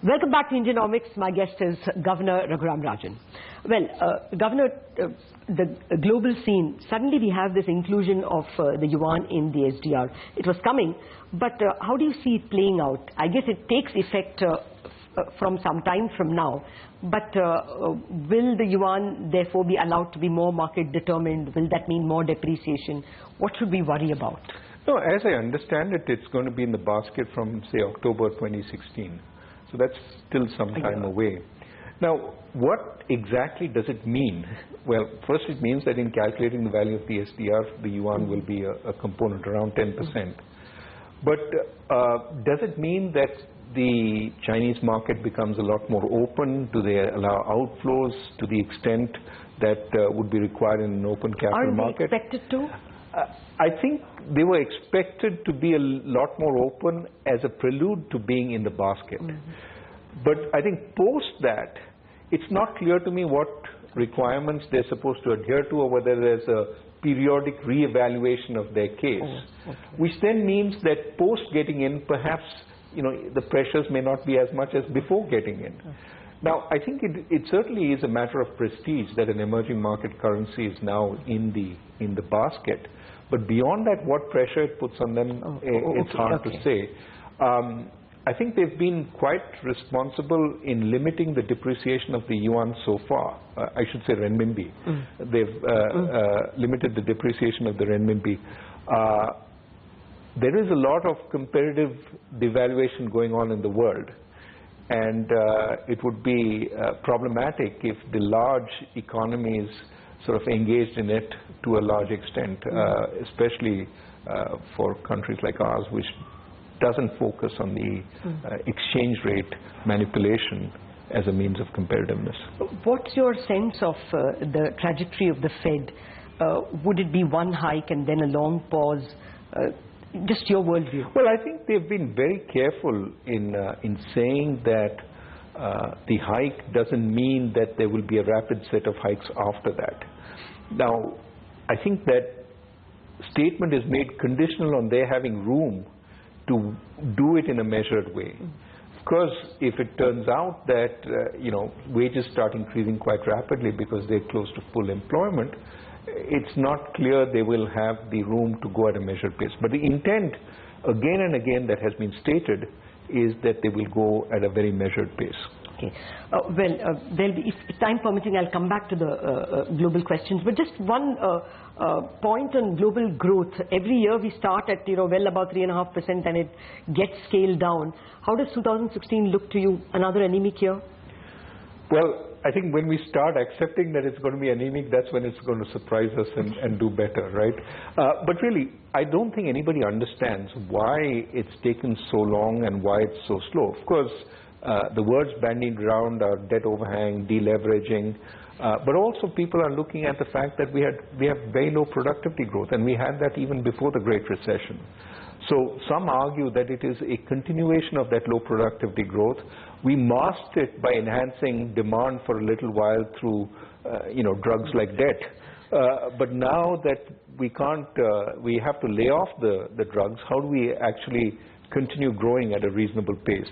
Welcome back to Indianomics. My guest is Governor Raghuram Rajan. Well, Governor, the global scene, suddenly we have this inclusion of the yuan in the SDR. It was coming, but how do you see it playing out? I guess it takes effect from some time from now, but will the yuan therefore be allowed to be more market determined? Will that mean more depreciation? What should we worry about? No, as I understand it, it's going to be in the basket from, say, October 2016. So that's still some time away. Now, what exactly does it mean? Well, first it means that in calculating the value of the SDR, the yuan will be a component, around 10%. But does it mean that the Chinese market becomes a lot more open? Do they allow outflows to the extent that would be required in an open capital market? Are they expected to? I think they were expected to be a lot more open as a prelude to being in the basket. But I think post that, it's not clear to me what requirements they're supposed to adhere to or whether there's a periodic re-evaluation of their case. Which then means that post getting in, perhaps the pressures may not be as much as before getting in. Now, I think it certainly is a matter of prestige that an emerging market currency is now in the basket. But beyond that, what pressure it puts on them, it's hard to say. I think they've been quite responsible in limiting the depreciation of the yuan so far. I should say renminbi. They've limited the depreciation of the renminbi. There is a lot of comparative devaluation going on in the world. And it would be problematic if the large economies sort of engaged in it to a large extent, especially for countries like ours, which doesn't focus on the exchange rate manipulation as a means of competitiveness. What's your sense of the trajectory of the Fed? Would it be one hike and then a long pause? Just your worldview. Well, I think they've been very careful in saying that the hike doesn't mean that there will be a rapid set of hikes after that. Now, I think that statement is made conditional on their having room to do it in a measured way. Because if it turns out that wages start increasing quite rapidly because they're close to full employment, it's not clear they will have the room to go at a measured pace. But the intent, again and again, that has been stated is that they will go at a very measured pace. Okay. There'll be, if time permitting, I'll come back to the global questions. But just one point on global growth. Every year we start at well above 3.5% and it gets scaled down. How does 2016 look to you? Another anemic year? Well, I think when we start accepting that it's going to be anemic, that's when it's going to surprise us and do better, right? But really, I don't think anybody understands why it's taken so long and why it's so slow. Of course, the words bandied around are debt overhang, deleveraging, but also people are looking at the fact that we have very low productivity growth, and we had that even before the Great Recession. So some argue that it is a continuation of that low productivity growth. We masked it by enhancing demand for a little while through, drugs like debt. But now that we can't, we have to lay off the drugs, how do we actually continue growing at a reasonable pace?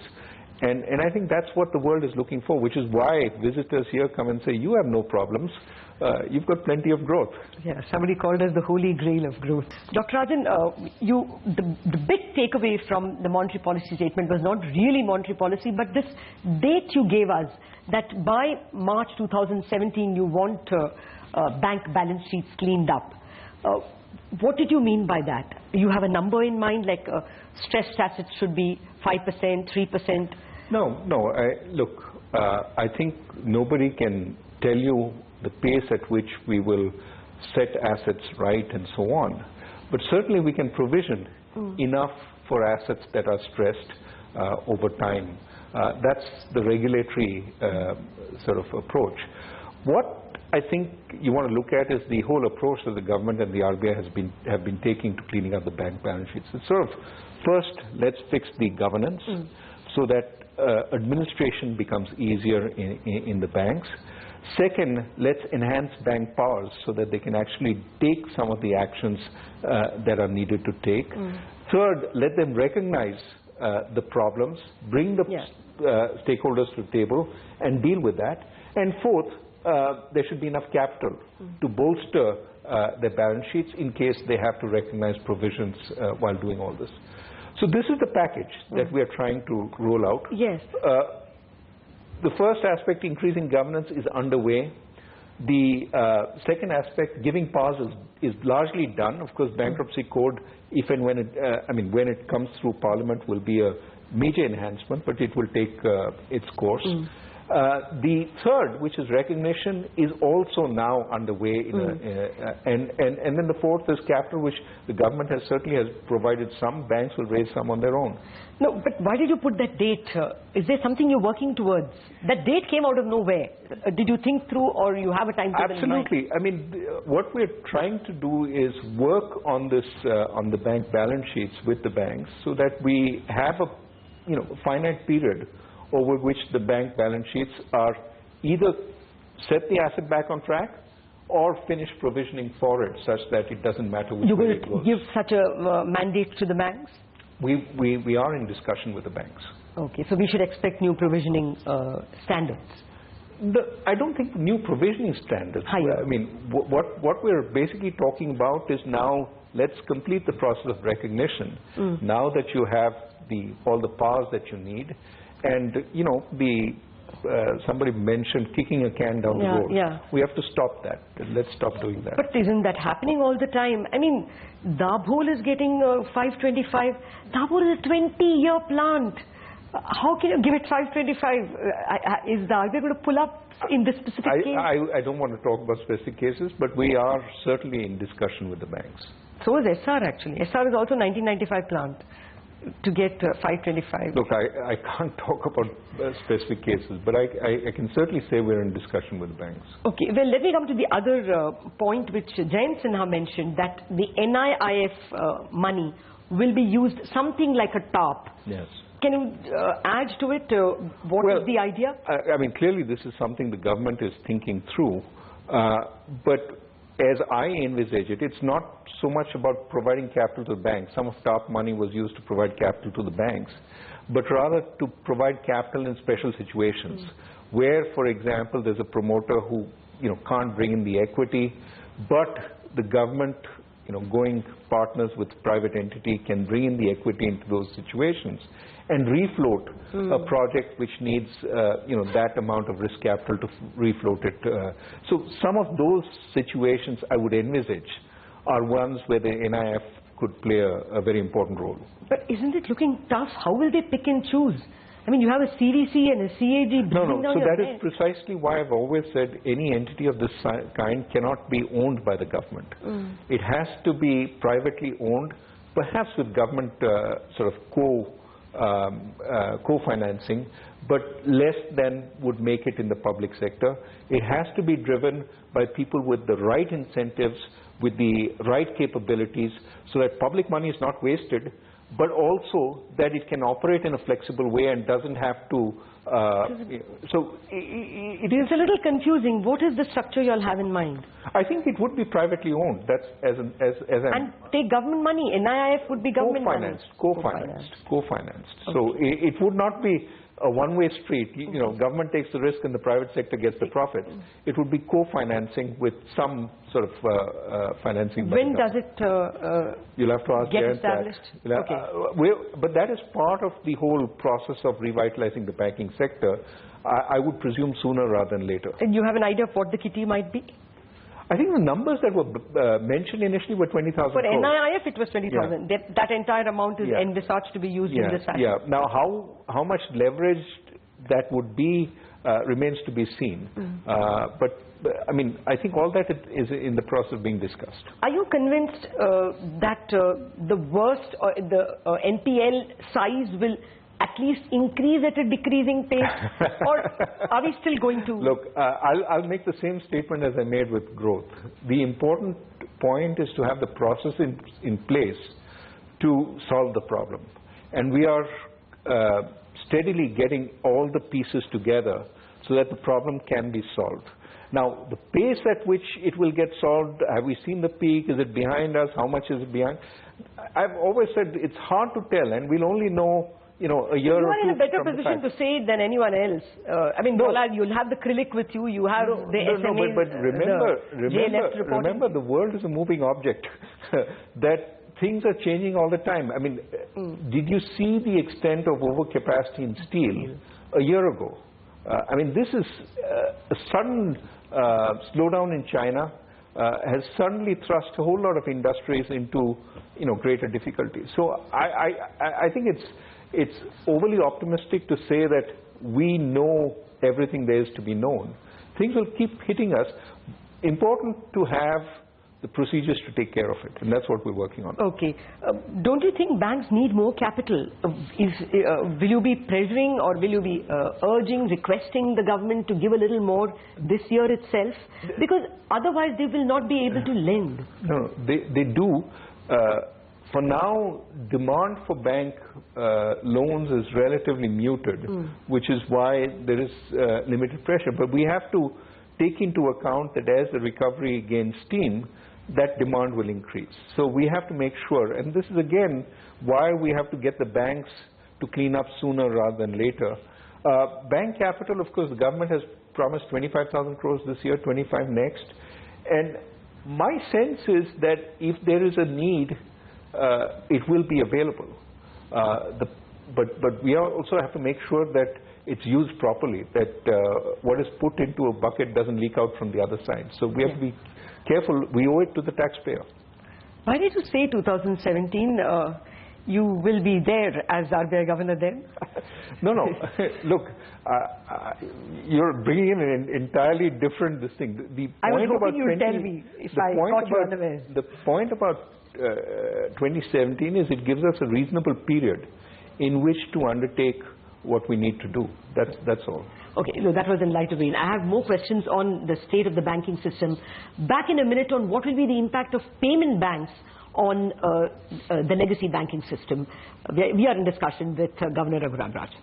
And I think that's what the world is looking for, which is why visitors here come and say, you have no problems. You've got plenty of growth. Yeah, somebody called us the holy grail of growth. Dr. Rajan, the big takeaway from the monetary policy statement was not really monetary policy, but this date you gave us, that by March 2017 you want bank balance sheets cleaned up. What did you mean by that? You have a number in mind, like stressed assets should be 5%, 3%? No. Look, I think nobody can tell you the pace at which we will set assets right and so on. But certainly we can provision enough for assets that are stressed over time. That's the regulatory sort of approach. What I think you want to look at is the whole approach that the government and the RBI have been taking to cleaning up the bank balance sheets. It's sort of, first, let's fix the governance so that administration becomes easier in the banks. Second, let's enhance bank powers so that they can actually take some of the actions that are needed to take. Third, let them recognize the problems, bring the stakeholders to the table and deal with that. And fourth, there should be enough capital to bolster their balance sheets in case they have to recognize provisions while doing all this. So this is the package that we are trying to roll out. Yes. The first aspect, increasing governance, is underway. The second aspect, giving powers, is largely done. Of course, bankruptcy code, if and when it, when it comes through Parliament, will be a major enhancement, but it will take its course. The third, which is recognition, is also now underway. And then the fourth is capital, which the government certainly has provided some. Banks will raise some on their own. No, but why did you put that date? Is there something you're working towards? That date came out of nowhere. Did you think through, or you have a timetable? Absolutely. I mean, what we're trying to do is work on this, on the bank balance sheets with the banks, so that we have a finite period over which the bank balance sheets are either set the asset back on track or finish provisioning for it, such that it doesn't matter which way it goes. You're going to give such a mandate to the banks? We are in discussion with the banks. Okay, so we should expect new provisioning standards. I don't think new provisioning standards. Higher. I mean, what we're basically talking about is now let's complete the process of recognition. Now that you have all the powers that you need, and somebody mentioned kicking a can down the road. We have to stop that. Let's stop doing that. But isn't that happening all the time? I mean, Dabhol is getting 525. Dabhol is a 20-year plant. How can you give it 525? Is the RBI going to pull up in this specific case? I don't want to talk about specific cases, but we are certainly in discussion with the banks. So is SR actually. SR is also 1995 plant to get 525. Look, I can't talk about specific cases, but I can certainly say we're in discussion with the banks. Okay, well, let me come to the other point which Jayant Sinha mentioned, that the NIIF money will be used something like a TARP. Yes. Can you add to it? What is the idea? I mean, clearly this is something the government is thinking through, but as I envisage it, it's not so much about providing capital to the banks. Some of TARP money was used to provide capital to the banks, but rather to provide capital in special situations where, for example, there's a promoter who can't bring in the equity, but the government, going partners with private entity, can bring in the equity into those situations and refloat a project which needs that amount of risk capital to refloat it. So some of those situations I would envisage are ones where the NIIF could play a very important role. But isn't it looking tough? How will they pick and choose? I mean, you have a CVC and a CAG. No. So that is precisely why I've always said any entity of this kind cannot be owned by the government. It has to be privately owned, perhaps with government sort of co-financing, but less than would make it in the public sector. It has to be driven by people with the right incentives, with the right capabilities, so that public money is not wasted, but also that it can operate in a flexible way and doesn't have to. So it is a little confusing. What is the structure you all have in mind? I think it would be privately owned. That's and take government money. NIIF would be government money. Co-financed. Okay. So it would not be a one-way street. Government takes the risk and the private sector gets the profits. It would be co-financing with some sort of financing. When does it You'll have to ask get established? But that is part of the whole process of revitalizing the banking sector. I would presume sooner rather than later. And you have an idea of what the kitty might be? I think the numbers that were mentioned initially were 20,000 crores. For NIIF, it was 20,000. That entire amount is envisaged to be used in this fashion. Now, how much leverage that would be remains to be seen. But I mean, I think all that is in the process of being discussed. Are you convinced that the worst or the NPL size will at least increase at a decreasing pace, or are we still going to? Look, I'll make the same statement as I made with growth. The important point is to have the process in place to solve the problem, and we are steadily getting all the pieces together so that the problem can be solved. Now, the pace at which it will get solved, have we seen the peak? Is it behind us? How much is it behind? I've always said it's hard to tell, and we'll only know a year or two. You are in a better from position to say it than anyone else. I mean, Dollar, you'll have the Krilik with you. You have the SMAs. But remember, the world is a moving object. That things are changing all the time. I mean, did you see the extent of overcapacity in steel a year ago? I mean, this is a sudden slowdown in China has suddenly thrust a whole lot of industries into greater difficulties. So I think it's overly optimistic to say that we know everything there is to be known. Things will keep hitting us. Important to have the procedures to take care of it, and that's what we're working on. Okay. Don't you think banks need more capital? Will you be pressuring, or will you be urging, requesting the government to give a little more this year itself? Because otherwise they will not be able to lend. No, they do. For now, demand for bank loans is relatively muted, which is why there is limited pressure. But we have to take into account that as the recovery gains steam, that demand will increase. So we have to make sure, and this is again why we have to get the banks to clean up sooner rather than later. Bank capital, of course, the government has promised 25,000 crores this year, 25 next. And my sense is that if there is a need, it will be available. But we also have to make sure that it's used properly, that what is put into a bucket doesn't leak out from the other side. So we have to be careful. We owe it to the taxpayer. Why did you say 2017? You will be there as RBI governor then? No. Look, you're bringing in an entirely different thing. I was hoping you would tell me if I caught you unawares. The point about 2017 is it gives us a reasonable period in which to undertake what we need to do. That's all. Okay, no, that was enlightening. I have more questions on the state of the banking system. Back in a minute on what will be the impact of payment banks on the legacy banking system. We are in discussion with Governor Raghuram Rajan.